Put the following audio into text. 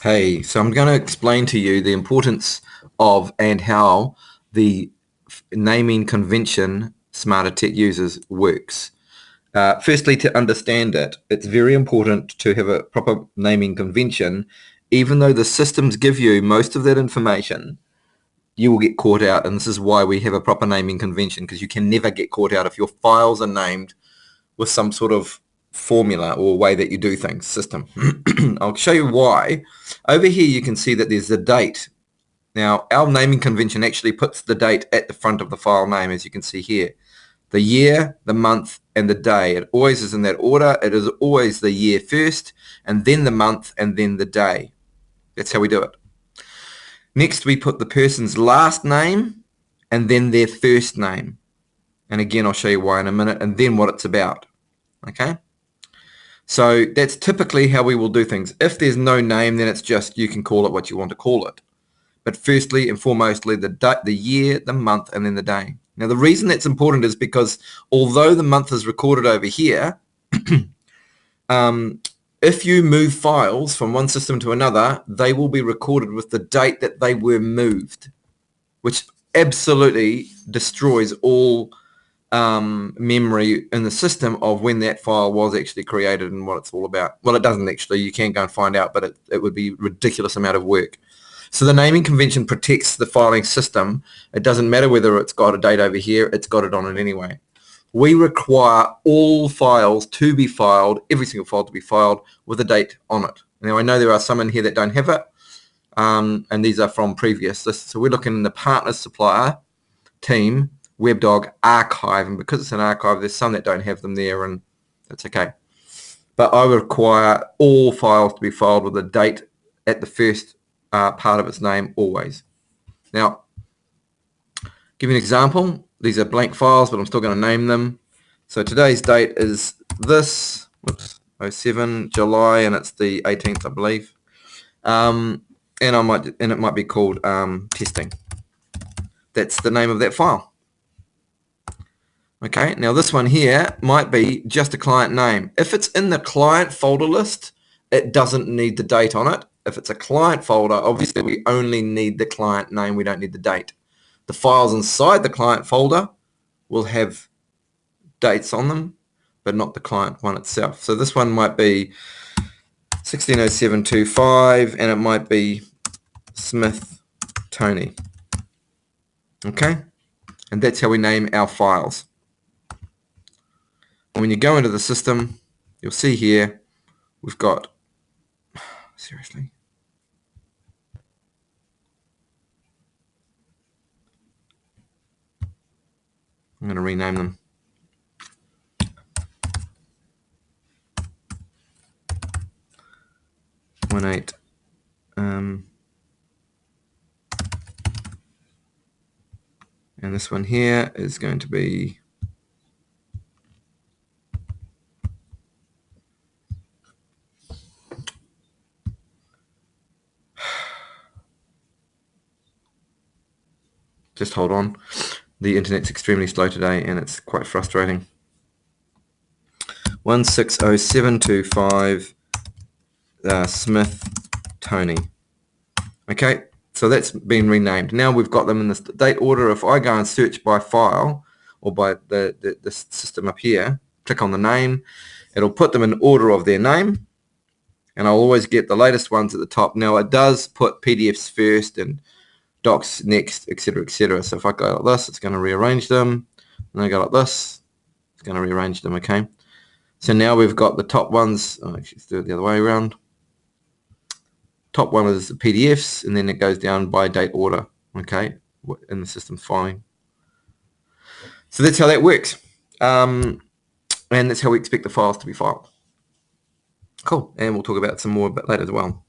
Hey, so I'm going to explain to you the importance of and how the naming convention Smarter Tech users works. Firstly, to understand it, it's very important to have a proper naming convention. Even though the systems give you most of that information, you will get caught out, and this is why we have a proper naming convention, because you can never get caught out if your files are named with some sort of formula or way that you do things, system. I'll show you why. Over here you can see that there's the date. Now our naming convention actually puts the date at the front of the file name, as you can see here. The year, the month, and the day. It always is in that order. It is always the year first, and then the month, and then the day. That's how we do it. Next we put the person's last name and then their first name. And again, I'll show you why in a minute, and then what it's about. Okay? So that's typically how we will do things. If there's no name, then it's just you can call it what you want to call it. But firstly and foremostly, the year, the month, and then the day. Now, the reason that's important is because although the month is recorded over here, if you move files from one system to another, they will be recorded with the date that they were moved, which absolutely destroys all memory in the system of when that file was actually created and what it's all about. Well, it doesn't actually. You can go and find out, but it would be a ridiculous amount of work. So the naming convention protects the filing system. It doesn't matter whether it's got a date over here, it's got it on it anyway. We require all files to be filed, every single file to be filed with a date on it. Now, I know there are some in here that don't have it, and these are from previous. So we're looking in the partner supplier team, WebDog archive, and because it's an archive, there's some that don't have them there, and that's okay. But I require all files to be filed with a date at the first part of its name always. Now, give you an example. These are blank files, but I'm still going to name them. So today's date is this, 07 July, and it's the 18th, I believe. And it might be called testing. That's the name of that file. Okay, now this one here might be just a client name. If it's in the client folder list, it doesn't need the date on it. If it's a client folder, obviously we only need the client name, we don't need the date. The files inside the client folder will have dates on them, but not the client one itself. So this one might be 160725, and it might be Smith Tony. Okay, and that's how we name our files. When you go into the system, you'll see here we've got, seriously, I'm going to rename them. And this one here is going to be just hold on. The internet's extremely slow today and it's quite frustrating. 160725 Smith Tony. Okay, so that's been renamed. Now we've got them in this date order. If I go and search by file or by the system up here, click on the name, it'll put them in order of their name, and I'll always get the latest ones at the top. Now it does put PDFs first and docs next, etc., etc. So if I go like this, it's going to rearrange them, and I go like this, it's going to rearrange them. Okay, so now we've got the top ones. Actually, let's do it the other way around. Top one is the PDFs, and then it goes down by date order, okay, in the system filing. So that's how that works, and that's how we expect the files to be filed. Cool, and we'll talk about some more a bit later as well.